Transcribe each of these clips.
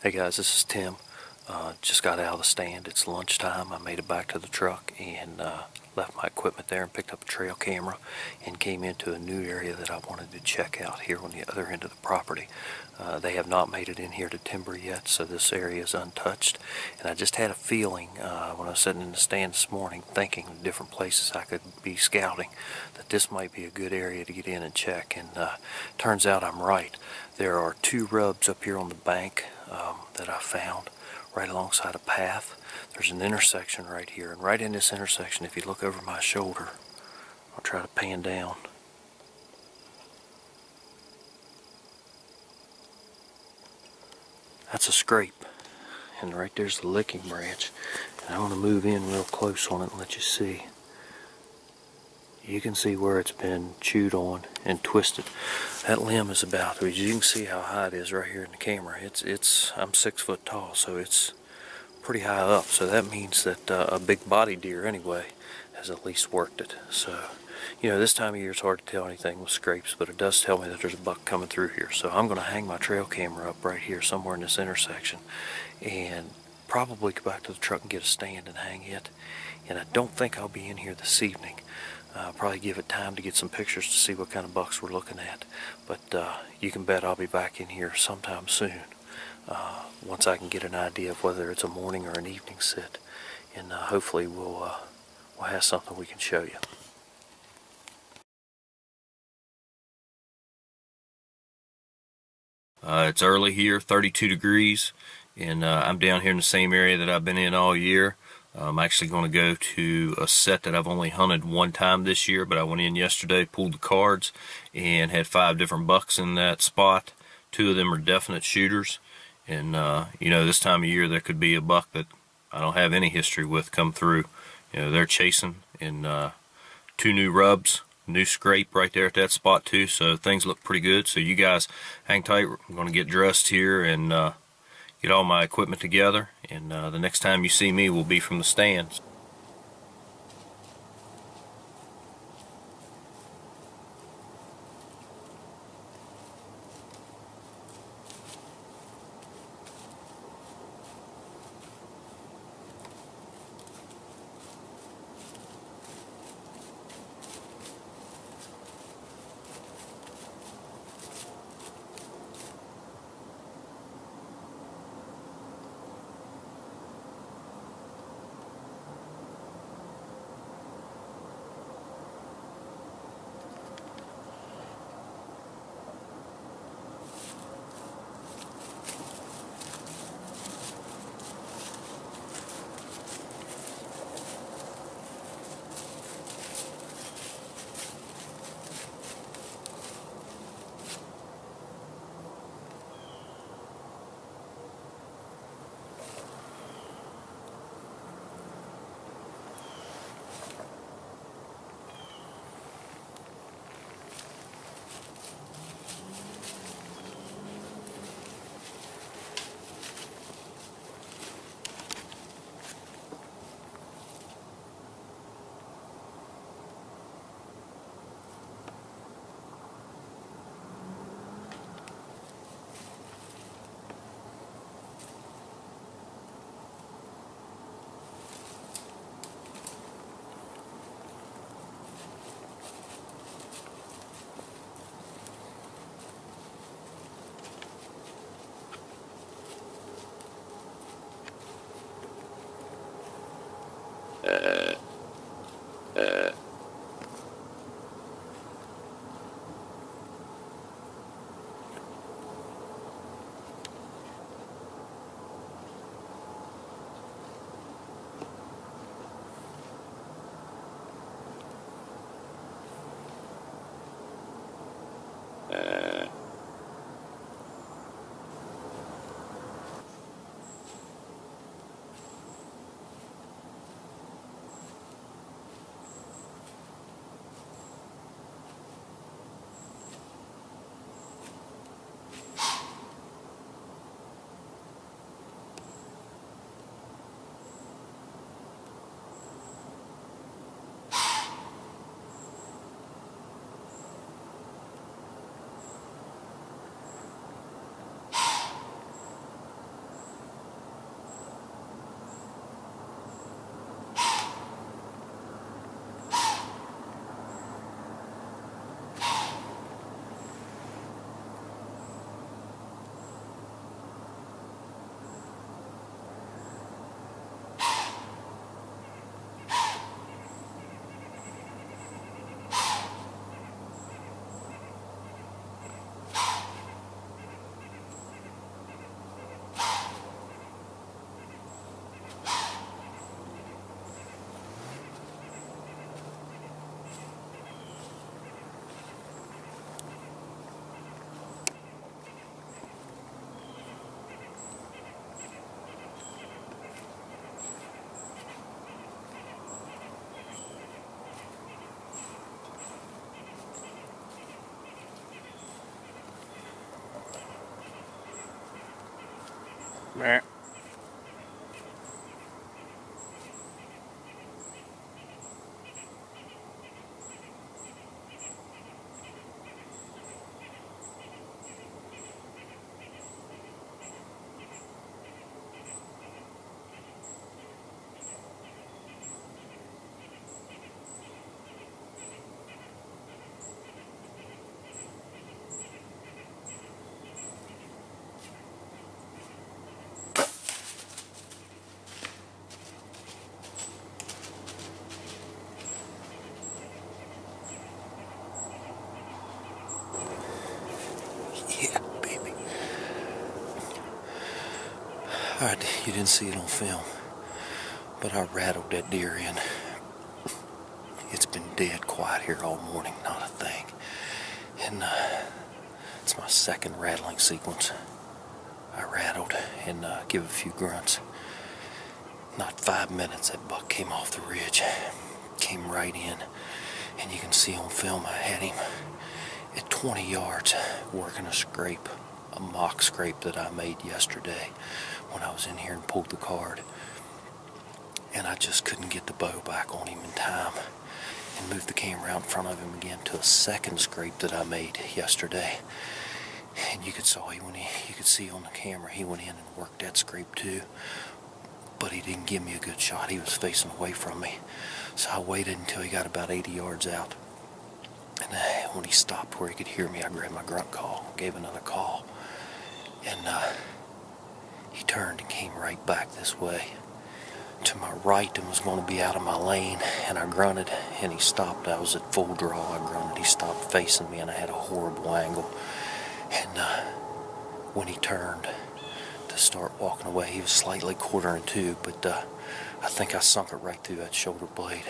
Hey guys, this is Tim. Just got out of the stand. It's lunchtime. I made it back to the truck and left my equipment there and picked up a trail camera and came into a new area that I wanted to check out here on the other end of the property. They have not made it in here to timber yet, so this area is untouched. And I just had a feeling when I was sitting in the stand this morning thinking of different places I could be scouting that this might be a good area to get in and check. And turns out I'm right. There are two rubs up here on the bank that I found right alongside a path. There's an intersection right here, and right in this intersection, if you look over my shoulder, I'll try to pan down. That's a scrape, and right there's the licking branch. And I want to move in real close on it and let you see. You can see where it's been chewed on and twisted. That limb is about, as you can see how high it is right here in the camera. I'm 6 foot tall, so it's pretty high up. So that means that a big body deer anyway has at least worked it. So, you know, this time of year it's hard to tell anything with scrapes, but it does tell me that there's a buck coming through here. So I'm going to hang my trail camera up right here somewhere in this intersection and probably go back to the truck and get a stand and hang it. And I don't think I'll be in here this evening. Probably give it time to get some pictures to see what kind of bucks we're looking at. But you can bet I'll be back in here sometime soon. Once I can get an idea of whether it's a morning or an evening sit, and hopefully we'll have something we can show you. It's early here, 32 degrees, and I'm down here in the same area that I've been in all year. I'm actually going to go to a set that I've only hunted one time this year, but I went in yesterday, pulled the cards, and had 5 different bucks in that spot. 2 of them are definite shooters, and you know, this time of year there could be a buck that I don't have any history with come through. You know, they're chasing, and 2 new rubs, new scrape right there at that spot too, so things look pretty good. So you guys hang tight. I'm going to get dressed here and get all my equipment together, and the next time you see me will be from the stands. Meh. Yeah, baby. Alright, you didn't see it on film, but I rattled that deer in. It's been dead quiet here all morning, not a thing. And it's my second rattling sequence. I rattled and give a few grunts. Not 5 minutes, that buck came off the ridge, came right in, and you can see on film I had him at 20 yards working a scrape, a mock scrape that I made yesterday when I was in here and pulled the card. And I just couldn't get the bow back on him in time and moved the camera out in front of him again to a second scrape that I made yesterday. And you could see on the camera he went in and worked that scrape too. But he didn't give me a good shot. He was facing away from me. So I waited until he got about 80 yards out. And when he stopped where he could hear me, I grabbed my grunt call, gave another call. And he turned and came right back this way to my right and was going to be out of my lane. And I grunted and he stopped. I was at full draw. I grunted. He stopped facing me and I had a horrible angle. And when he turned to start walking away, he was slightly quartering to, but I think I sunk it right through that shoulder blade.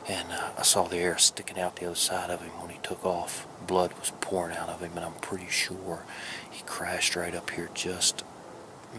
And I saw the air sticking out the other side of him when he took off. Blood was pouring out of him, and I'm pretty sure he crashed right up here just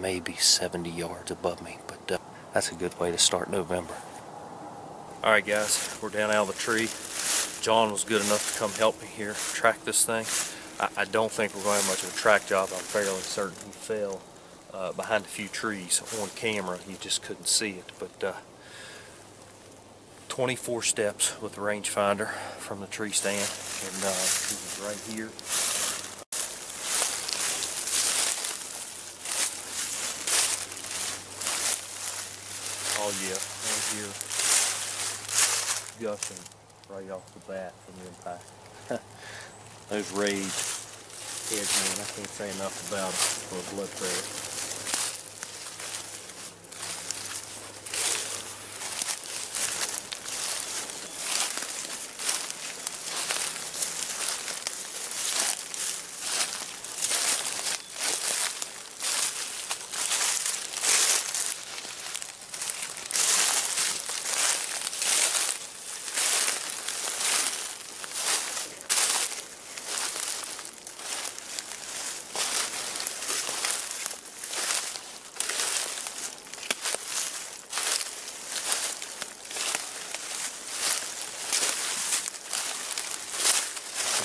maybe 70 yards above me. But that's a good way to start November. Alright guys, we're down out of the tree. John was good enough to come help me here track this thing. I don't think we're going to have much of a track job. I'm fairly certain he fell behind a few trees on camera. You just couldn't see it. But 24 steps with the rangefinder from the tree stand, and he was right here. Oh yeah, right here, gushing right off the bat from the impact. Those raised heads, man, I can't say enough about it for blood pressure.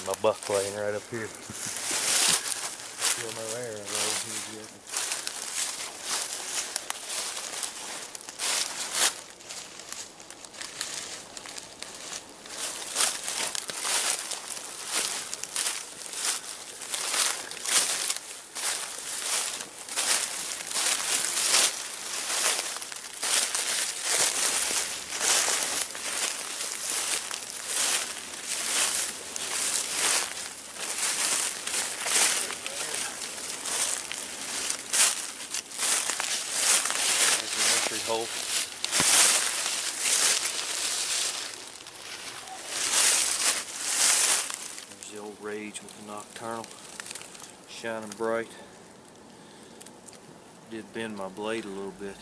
My buck laying right up here. Still no air though. Hole. There's the old Rage with the Nocturnal, shining bright. Did bend my blade a little bit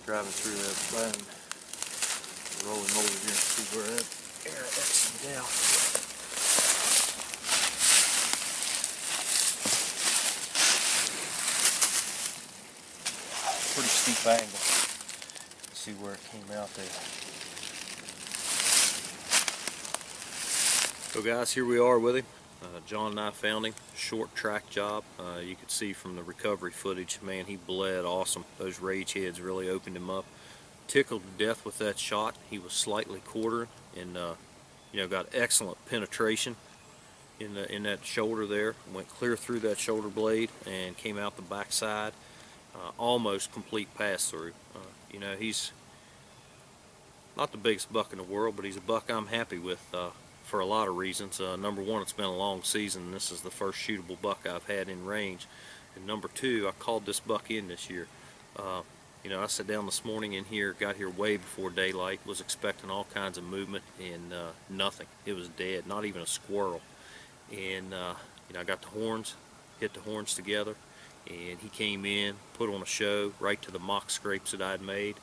driving through that bone. Roll him over here and see where that air exits out. Pretty steep angle. Let's see where it came out there. So guys, here we are with him. John and I found him, short track job. You could see from the recovery footage, man, he bled awesome. Those rage heads really opened him up. Tickled to death with that shot. He was slightly quartering and got excellent penetration in that shoulder there. Went clear through that shoulder blade and came out the backside. Almost complete pass through. He's not the biggest buck in the world, but he's a buck I'm happy with for a lot of reasons. Number one, it's been a long season. This is the first shootable buck I've had in range. And number two, I called this buck in this year. I sat down this morning in here, got here way before daylight, was expecting all kinds of movement, and nothing. It was dead, not even a squirrel. And I got the horns, hit the horns together, and he came in, put on a show right to the mock scrapes that I'd made,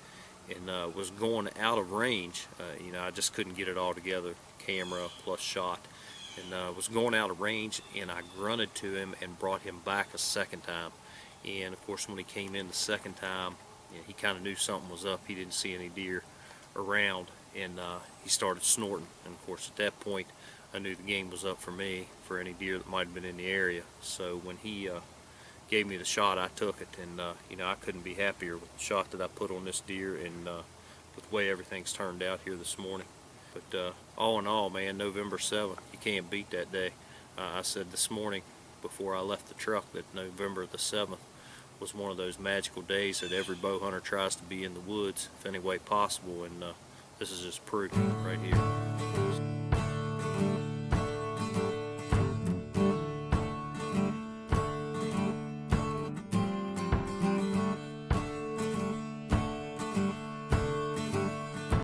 and was going out of range. I just couldn't get it all together, camera plus shot, and was going out of range, and I grunted to him and brought him back a second time. And of course, when he came in the second time, he kind of knew something was up. He didn't see any deer around, and he started snorting. And of course, at that point, I knew the game was up for me for any deer that might have been in the area. So when he gave me the shot, I took it, and I couldn't be happier with the shot that I put on this deer, and with the way everything's turned out here this morning. But all in all, man, November 7th, you can't beat that day. I said this morning before I left the truck that November the 7th was one of those magical days that every bow hunter tries to be in the woods if any way possible, and this is just proof right here.